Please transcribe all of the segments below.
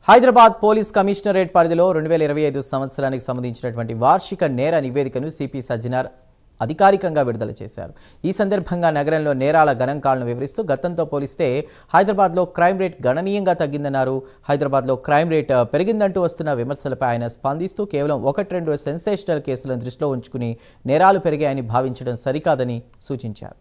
Hyderabad police commissionerate పరిధిలో 2025 సంవత్సరానికి సంబంధించినటువంటి వార్షిక నేర నివేదికను సిపి సజ్జనార్ అధికారికంగా విడుదల చేశారు. ఈ సందర్భంగా నగరంలో నేరాల గణాంకాలను వివరిస్తూ గతంతో పోలిస్తే హైదరాబాద్లో క్రైమ్ రేట్ గణనీయంగా తగ్గిందన్నారు. హైదరాబాద్లో క్రైమ్ రేట్ పెరిగిందంటూ వస్తున్న విమర్శలపై ఆయన స్పందిస్తూ కేవలం 1-2 సెన్సేషనల్ కేసులను దృష్టిలో ఉంచుకుని నేరాలు పెరిగాయని భావించడం సరికాదని సూచించారు.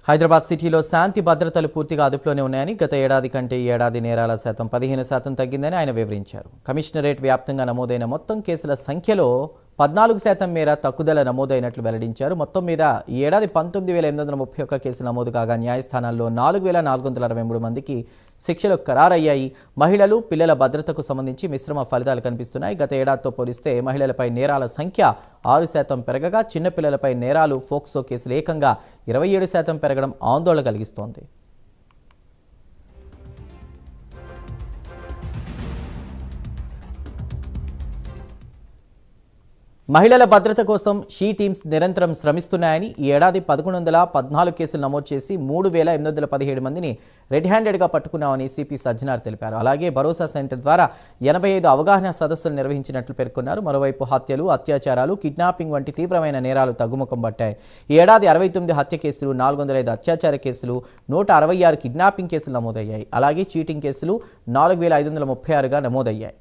హైదరాబాద్ సిటీలో శాంతి భద్రతలు పూర్తిగా అదుపులోనే ఉన్నాయని, గత ఏడాది కంటే ఈ ఏడాది నేరాల శాతం 15% తగ్గిందని ఆయన వివరించారు. కమిషనరేట్ వ్యాప్తంగా నమోదైన మొత్తం కేసుల సంఖ్యలో 14% మేర తగ్గుదల నమోదైనట్లు వెల్లడించారు. మొత్తం మీద ఈ ఏడాది 19,831 కేసులు నమోదు కాగా న్యాయస్థానాల్లో 4,463 మందికి శిక్షలు ఖరారయ్యాయి. మహిళలు, పిల్లల భద్రతకు సంబంధించి మిశ్రమ ఫలితాలు కనిపిస్తున్నాయి. గత ఏడాదితో పోలిస్తే మహిళలపై నేరాల సంఖ్య 6% పెరగగా, చిన్నపిల్లలపై నేరాలు, ఫోక్సో కేసులు ఏకంగా 27% పెరగడం ఆందోళన కలిగిస్తోంది. మహిళల భద్రత కోసం షీ టీమ్స్ నిరంతరం శ్రమిస్తున్నాయని, ఈ ఏడాది 1114 కేసులు నమోదు చేసి 3,817 మందిని రెడ్ హ్యాండెడ్గా పట్టుకున్నామని సిపి సజ్జనార్ తెలిపారు. అలాగే భరోసా సెంటర్ ద్వారా 85 అవగాహన సదస్సులు నిర్వహించినట్లు పేర్కొన్నారు. మరోవైపు హత్యలు, అత్యాచారాలు, కిడ్నాపింగ్ వంటి తీవ్రమైన నేరాలు తగ్గుముఖం పట్టాయి. ఈ ఏడాది 69 హత్య కేసులు, 405 అత్యాచార కేసులు, 166 కిడ్నాపింగ్ కేసులు నమోదయ్యాయి. అలాగే చీటింగ్ కేసులు 4,536గా నమోదయ్యాయి.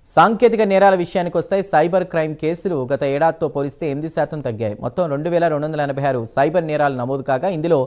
సాంకేతిక నేరాల విషయానికి వస్తే సైబర్ క్రైమ్ కేసులు గత ఏడాదితో పోలిస్తే 8% తగ్గాయి. మొత్తం 2,286 సైబర్ నేరాలు నమోదు కాగా ఇందులో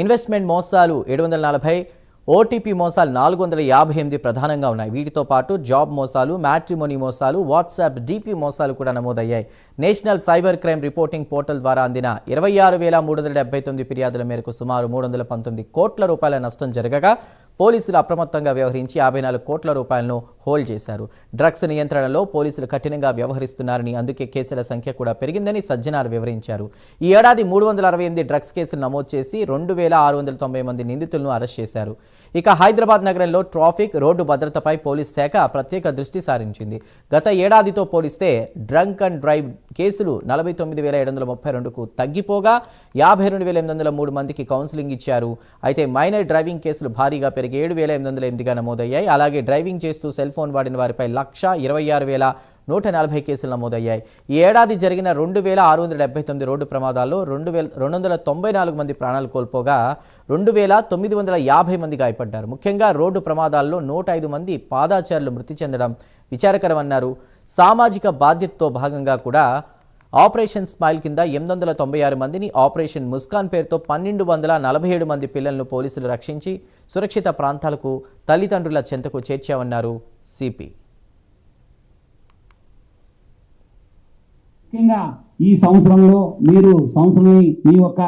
ఇన్వెస్ట్మెంట్ మోసాలు 740, ఓటీపీ మోసాలు 458 ప్రధానంగా ఉన్నాయి. వీటితో పాటు జాబ్ మోసాలు, మ్యాట్రిమోనీ మోసాలు, వాట్సాప్ డీపీ మోసాలు కూడా నమోదయ్యాయి. National cyber crime reporting portal ద్వారా అందిన 26,379 ఫిర్యాదుల మేరకు సుమారు 319 కోట్ల రూపాయల నష్టం జరగగా పోలీసులు అప్రమత్తంగా వ్యవహరించి 54 కోట్ల రూపాయలను హోల్డ్ చేశారు. డ్రగ్స్ నియంత్రణలో పోలీసులు కఠినంగా వ్యవహరిస్తున్నారని, అందుకే కేసుల సంఖ్య కూడా పెరిగిందని సజ్జనార్ వివరించారు. ఈ ఏడాది 368 డ్రగ్స్ కేసులు నమోదు చేసి 2,690 మంది నిందితులను అరెస్ట్ చేశారు. ఇక హైదరాబాద్ నగరంలో ట్రాఫిక్, రోడ్డు భద్రతపై పోలీస్ శాఖ ప్రత్యేక దృష్టి సారించింది. గత ఏడాదితో పోలిస్తే డ్రంక్ అండ్ డ్రైవ్ కేసులు 49,732కు తగ్గిపోగా 52,803 మందికి కౌన్సిలింగ్ ఇచ్చారు. అయితే మైనర్ డ్రైవింగ్ కేసులు భారీగా పెరిగి 7,808గా నమోదయ్యాయి. అలాగే డ్రైవింగ్ చేస్తూ సెల్ ఫోన్ వాడిన వారిపై 126,140 కేసులు నమోదయ్యాయి. ఈ ఏడాది జరిగిన 2,679 రోడ్డు ప్రమాదాల్లో 294 మంది ప్రాణాలు కోల్పోగా 2,950 మంది గాయపడ్డారు. ముఖ్యంగా రోడ్డు ప్రమాదాల్లో 105 మంది పాదాచారులు మృతి చెందడం విచారకరమన్నారు. సామాజిక బాధ్యతతో భాగంగా కూడా ఆపరేషన్ స్మైల్ కింద 896 మందిని, ఆపరేషన్ ముస్కాన్ పేరుతో 1,247 మంది పిల్లలను పోలీసులు రక్షించి సురక్షిత ప్రాంతాలకు, తల్లిదండ్రుల చెంతకు చేర్చామన్నారు సిపి. ముఖ్యంగా ఈ సంవత్సరంలో మీరు మీ యొక్క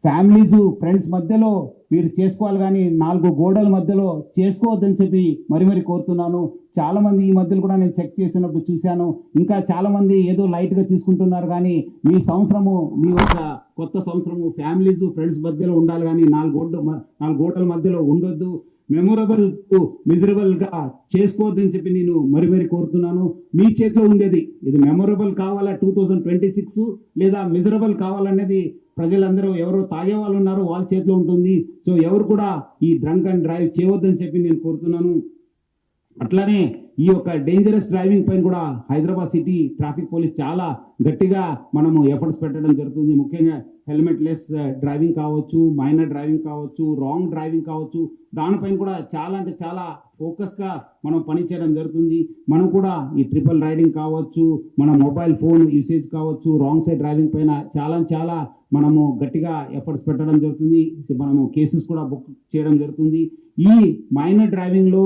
ఫ్యామిలీస్, ఫ్రెండ్స్ మధ్యలో మీరు చేసుకోవాలి, కానీ 4 గోడల మధ్యలో చేసుకోవద్దని చెప్పి మరి కోరుతున్నాను. చాలా మంది ఈ మధ్యలో కూడా నేను చెక్ చేసినప్పుడు చూశాను, ఇంకా చాలా మంది ఏదో లైట్గా తీసుకుంటున్నారు. కానీ మీ సంవత్సరము, మీ యొక్క కొత్త సంవత్సరము ఫ్యామిలీస్, ఫ్రెండ్స్ మధ్యలో ఉండాలి, కానీ 4 గోడల మధ్యలో ఉండొద్దు. మెమొరబుల్ టు మిజరబుల్గా చేసుకోవద్దని చెప్పి నేను మరి కోరుతున్నాను. మీ చేతిలో ఉండేది ఇది. మెమొరబుల్ కావాలా 2026 లేదా మిజరబుల్ కావాలనేది ప్రజలందరూ, ఎవరో తాగే వాళ్ళు ఉన్నారో వాళ్ళ చేతిలో ఉంటుంది. సో ఎవరు కూడా ఈ డ్రంక్ అండ్ డ్రైవ్ చేయవద్దని చెప్పి నేను కోరుతున్నాను. అట్లానే ఈ యొక్క డేంజరస్ డ్రైవింగ్ పైన కూడా హైదరాబాద్ సిటీ ట్రాఫిక్ పోలీస్ చాలా గట్టిగా మనము ఎఫర్ట్స్ పెట్టడం జరుగుతుంది. ముఖ్యంగా హెల్మెట్ లెస్ డ్రైవింగ్ కావచ్చు, మైనర్ డ్రైవింగ్ కావచ్చు, రాంగ్ డ్రైవింగ్ కావచ్చు, దానిపైన కూడా చాలా అంటే చాలా ఫోకస్గా మనం పనిచేయడం జరుగుతుంది. మనం కూడా ఈ ట్రిపుల్ రైడింగ్ కావచ్చు, మన మొబైల్ ఫోన్ యూసేజ్ కావచ్చు, రాంగ్ సైడ్ డ్రైవింగ్ పైన చాలా మనము గట్టిగా ఎఫర్ట్స్ పెట్టడం జరుగుతుంది. మనము కేసెస్ కూడా బుక్ చేయడం జరుగుతుంది. ఈ మైనర్ డ్రైవింగ్లో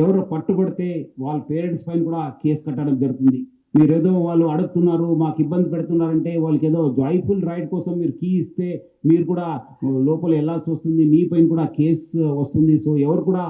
ఎవరు పట్టుబడితే వాళ్ళ పేరెంట్స్ పైన కూడా కేసు కట్టడం జరుగుతుంది. మీరు ఏదో వాళ్ళు అడుగుతున్నారు, మాకు ఇబ్బంది పెడుతున్నారంటే వాళ్ళకి ఏదో జాయ్ఫుల్ రైడ్ కోసం మీరు కీ ఇస్తే మీరు కూడా లోపల వెళ్ళాల్సి వస్తుంది, మీ పైన కూడా కేసు వస్తుంది. సో ఎవరు కూడా